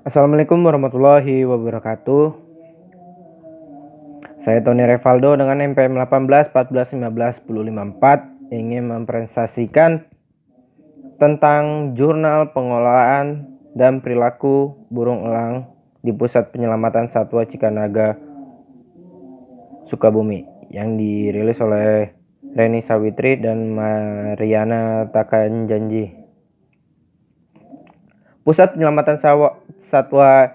Assalamualaikum warahmatullahi wabarakatuh. Saya Tony Revaldo dengan NPM 18 14 15 10 54 ingin mempresentasikan tentang jurnal pengolahan dan perilaku burung elang di Pusat Penyelamatan Satwa Cikanaga, Sukabumi yang dirilis oleh Reni Sawitri dan Mariana Takanjanji. Pusat Penyelamatan Satwa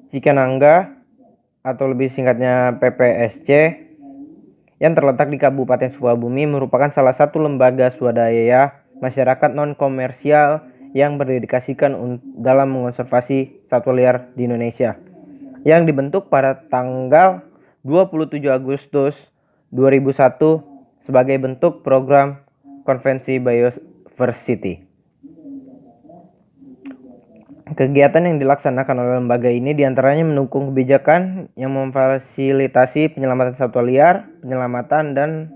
Cikananga atau lebih singkatnya PPSC yang terletak di Kabupaten Sukabumi merupakan salah satu lembaga swadaya masyarakat non-komersial yang berdedikasikan dalam mengonservasi satwa liar di Indonesia, yang dibentuk pada tanggal 27 Agustus 2001 sebagai bentuk program Konvensi Biodiversity. Kegiatan yang dilaksanakan oleh lembaga ini diantaranya mendukung kebijakan yang memfasilitasi penyelamatan satwa liar, penyelamatan dan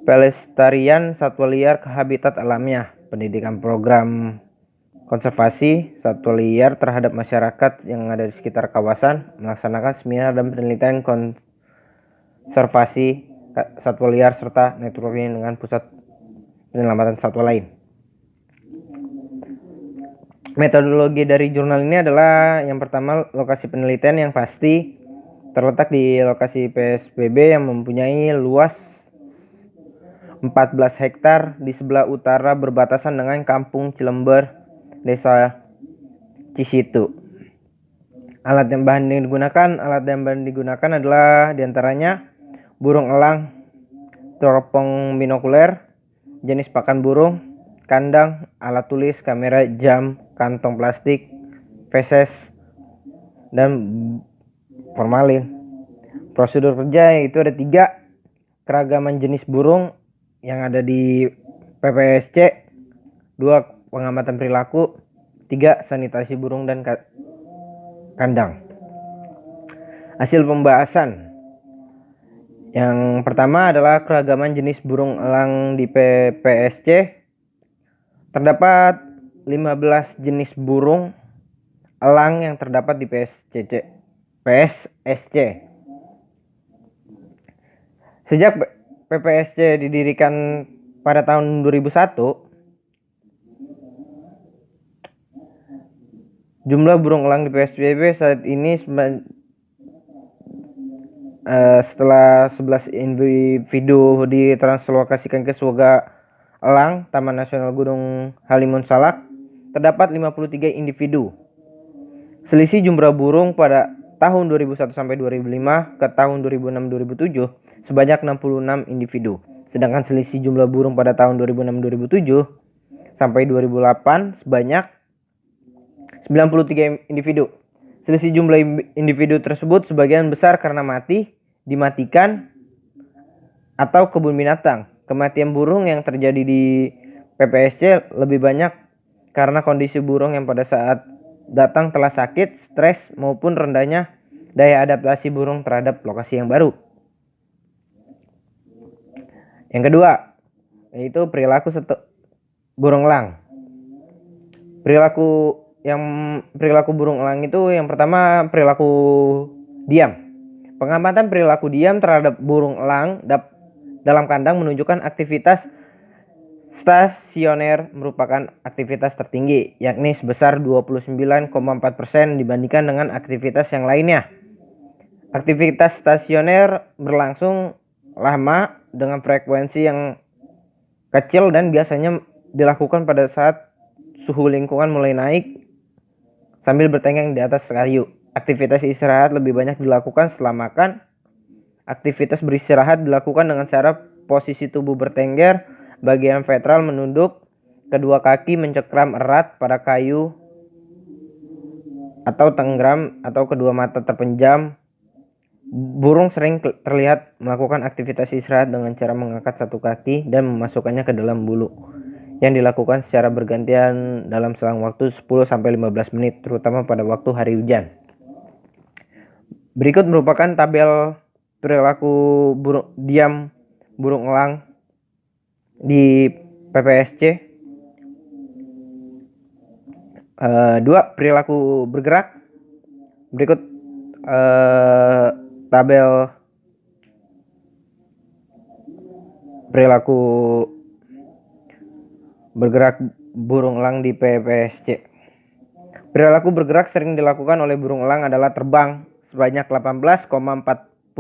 pelestarian satwa liar ke habitat alamnya, pendidikan program konservasi satwa liar terhadap masyarakat yang ada di sekitar kawasan, melaksanakan seminar dan penelitian konservasi satwa liar serta networking dengan pusat penyelamatan satwa lain. Metodologi dari jurnal ini adalah yang pertama, lokasi penelitian yang pasti terletak di lokasi PSBB yang mempunyai luas 14 hektar di sebelah utara berbatasan dengan Kampung Cilember, Desa Cisitu. Alat yang digunakan adalah diantaranya burung elang, teropong binokuler, jenis pakan burung, kandang, alat tulis, kamera, jam, kantong plastik, feses, dan formalin. Prosedur kerja itu ada 3: keragaman jenis burung yang ada di PPSC, 2 pengamatan perilaku, 3 sanitasi burung dan kandang. Hasil pembahasan yang pertama adalah keragaman jenis burung elang di PPSC. Terdapat 15 jenis burung elang yang terdapat di PSSC. Sejak PPSC didirikan pada tahun 2001, jumlah burung elang di PSBB saat ini setelah 11 individu ditranslokasikan ke surga elang Taman Nasional Gunung Halimun Salak, terdapat 53 individu. Selisih jumlah burung pada tahun 2001 sampai 2005 ke tahun 2006-2007 sebanyak 66 individu. Sedangkan selisih jumlah burung pada tahun 2006-2007 sampai 2008 sebanyak 93 individu. Selisih jumlah individu tersebut sebagian besar karena dimatikan, atau kebun binatang. Kematian burung yang terjadi di PPSC lebih banyak karena kondisi burung yang pada saat datang telah sakit, stres, maupun rendahnya daya adaptasi burung terhadap lokasi yang baru. Yang kedua, yaitu perilaku burung elang. Perilaku burung elang itu yang pertama, perilaku diam. Pengamatan perilaku diam terhadap burung elang dalam kandang menunjukkan aktivitas stasioner merupakan aktivitas tertinggi, yakni sebesar 29,4% dibandingkan dengan aktivitas yang lainnya. Aktivitas stasioner berlangsung lama dengan frekuensi yang kecil dan biasanya dilakukan pada saat suhu lingkungan mulai naik sambil bertengger di atas kayu. Aktivitas istirahat lebih banyak dilakukan setelah makan. Aktivitas beristirahat dilakukan dengan cara posisi tubuh bertengger, bagian ventral menunduk, kedua kaki mencengkram erat pada kayu atau tenggelam, atau kedua mata terpejam. Burung sering terlihat melakukan aktivitas istirahat dengan cara mengangkat satu kaki dan memasukkannya ke dalam bulu, yang dilakukan secara bergantian dalam selang waktu 10-15 menit, terutama pada waktu hari hujan. Berikut merupakan tabel perilaku diam burung elang di PPSC. 2. Perilaku bergerak. Berikut tabel perilaku bergerak burung elang di PPSC. Perilaku bergerak sering dilakukan oleh burung elang adalah terbang sebanyak 18,46%,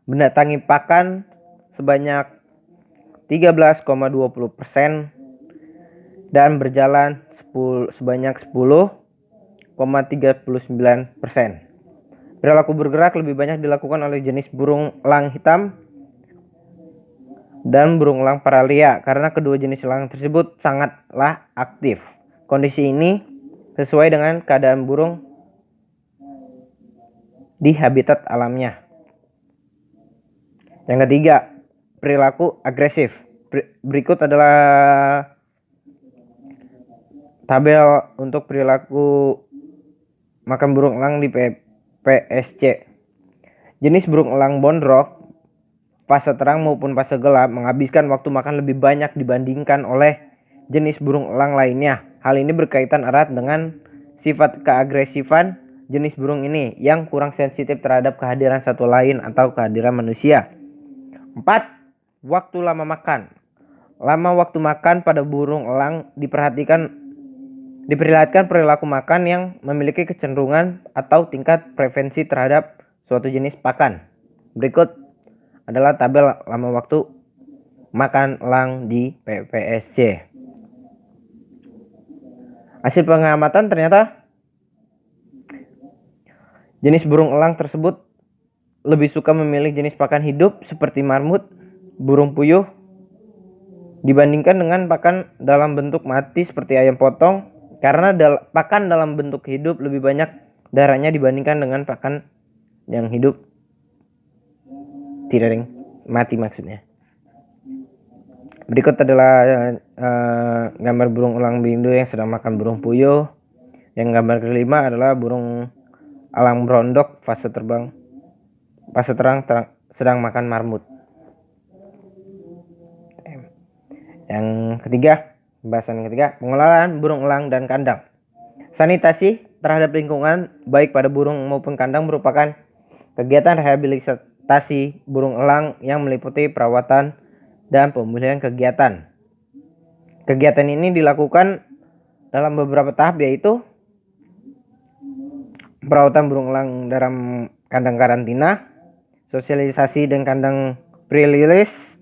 mendatangi pakan sebanyak 13,20%, dan berjalan sebanyak 10,39%. Perilaku bergerak lebih banyak dilakukan oleh jenis burung elang hitam dan burung elang paralia karena kedua jenis elang tersebut sangatlah aktif. Kondisi ini sesuai dengan keadaan burung di habitat alamnya. Yang ketiga, perilaku agresif. Berikut adalah tabel untuk perilaku makan burung elang di PSC. Jenis burung elang bondrok fase terang maupun fase gelap menghabiskan waktu makan lebih banyak dibandingkan oleh jenis burung elang lainnya. Hal ini berkaitan erat dengan sifat keagresifan jenis burung ini yang kurang sensitif terhadap kehadiran satwa lain atau kehadiran manusia. 4. Waktu lama makan. Lama waktu makan pada burung elang diperlihatkan perilaku makan yang memiliki kecenderungan atau tingkat preferensi terhadap suatu jenis pakan. Berikut adalah tabel lama waktu makan elang di PPSC. Hasil pengamatan ternyata jenis burung elang tersebut lebih suka memilih jenis pakan hidup seperti marmut, burung puyuh, dibandingkan dengan pakan dalam bentuk mati seperti ayam potong, karena pakan dalam bentuk hidup lebih banyak darahnya dibandingkan dengan pakan yang hidup tidak mati maksudnya. Berikut adalah gambar burung elang bindu yang sedang makan burung puyuh. Yang gambar kelima adalah burung elang brondok fase terang sedang makan marmut. Yang ketiga, pembahasan ketiga, pengelolaan burung elang dan kandang. Sanitasi terhadap lingkungan baik pada burung maupun kandang merupakan kegiatan rehabilitasi burung elang yang meliputi perawatan dan pemulihan kegiatan. Kegiatan ini dilakukan dalam beberapa tahap, yaitu perawatan burung elang dalam kandang karantina, sosialisasi dan kandang pre-release,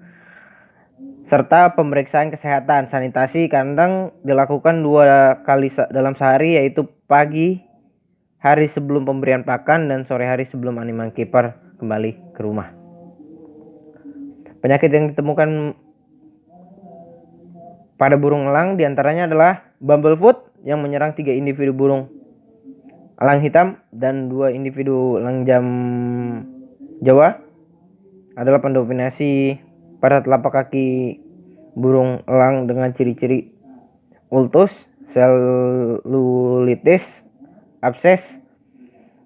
serta pemeriksaan kesehatan. Sanitasi kandang dilakukan 2 kali dalam sehari, yaitu pagi hari sebelum pemberian pakan dan sore hari sebelum animal keeper kembali ke rumah. Penyakit yang ditemukan pada burung elang diantaranya adalah bumblefoot yang menyerang 3 individu burung elang hitam dan 2 individu elang jam Jawa, adalah pendominasi pada telapak kaki burung elang dengan ciri-ciri ultus, selulitis, abses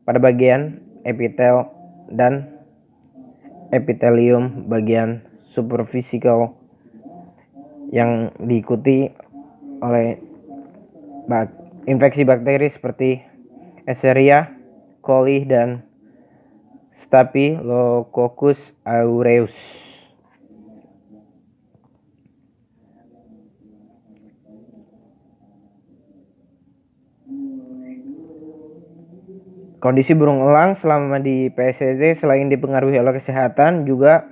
pada bagian epitel dan epitelium bagian superfisikal yang diikuti oleh infeksi bakteri seperti Escherichia coli dan Staphylococcus aureus. Kondisi burung elang selama di PSCC selain dipengaruhi oleh kesehatan juga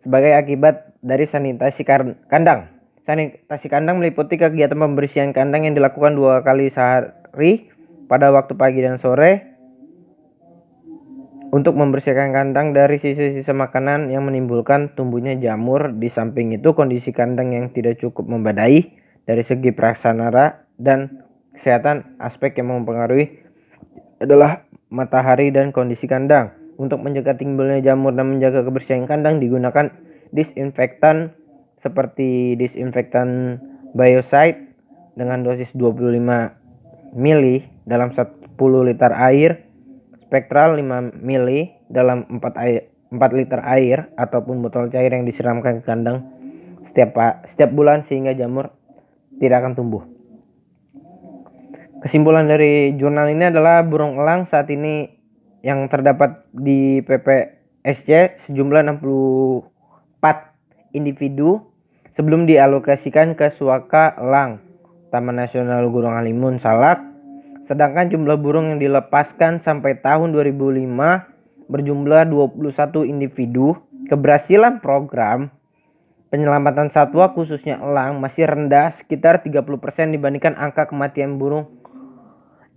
sebagai akibat dari sanitasi kandang. Sanitasi kandang meliputi kegiatan pembersihan kandang yang dilakukan 2 kali sehari pada waktu pagi dan sore untuk membersihkan kandang dari sisa-sisa makanan yang menimbulkan tumbuhnya jamur. Di samping itu, kondisi kandang yang tidak cukup memadai dari segi prasarana dan kesehatan. Aspek yang mempengaruhi adalah matahari dan kondisi kandang. Untuk mencegah timbulnya jamur dan menjaga kebersihan kandang, digunakan disinfektan seperti disinfektan biocide dengan dosis 25 mili dalam 10 liter air, spektral 5 mili dalam 4 liter air, ataupun botol cair yang disiramkan ke kandang setiap bulan sehingga jamur tidak akan tumbuh. Kesimpulan dari jurnal ini adalah burung elang saat ini yang terdapat di PPSC sejumlah 64 individu sebelum dialokasikan ke Suaka Elang, Taman Nasional Gunung Halimun Salak. Sedangkan jumlah burung yang dilepaskan sampai tahun 2005 berjumlah 21 individu. Keberhasilan program penyelamatan satwa khususnya elang masih rendah, sekitar 30% dibandingkan angka kematian burung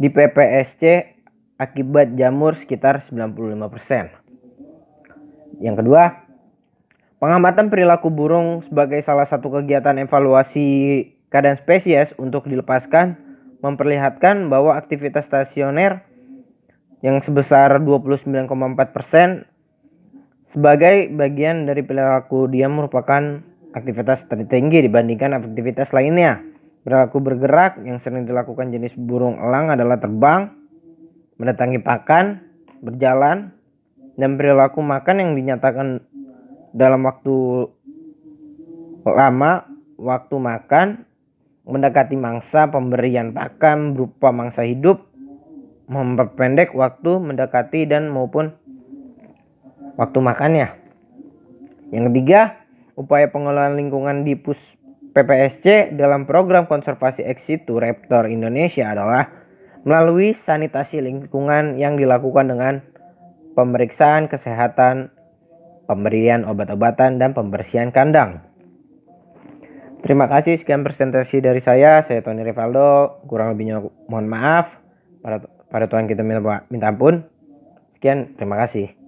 di PPSC akibat jamur sekitar 95%. Yang kedua, pengamatan perilaku burung sebagai salah satu kegiatan evaluasi keadaan spesies untuk dilepaskan memperlihatkan bahwa aktivitas stasioner yang sebesar 29,4% sebagai bagian dari perilaku diam merupakan aktivitas tertinggi dibandingkan aktivitas lainnya. Perilaku bergerak yang sering dilakukan jenis burung elang adalah terbang, mendatangi pakan, berjalan, dan perilaku makan yang dinyatakan dalam waktu lama, waktu makan, mendekati mangsa pemberian pakan berupa mangsa hidup, memperpendek waktu mendekati dan maupun waktu makannya. Yang ketiga, upaya pengelolaan lingkungan di PPSC dalam program konservasi ex situ Raptor Indonesia adalah melalui sanitasi lingkungan yang dilakukan dengan pemeriksaan kesehatan, pemberian obat-obatan, dan pembersihan kandang. Terima kasih, sekian presentasi dari saya Tony Rivaldo. Kurang lebihnya mohon maaf. Pada Tuhan kita minta ampun. Sekian, terima kasih.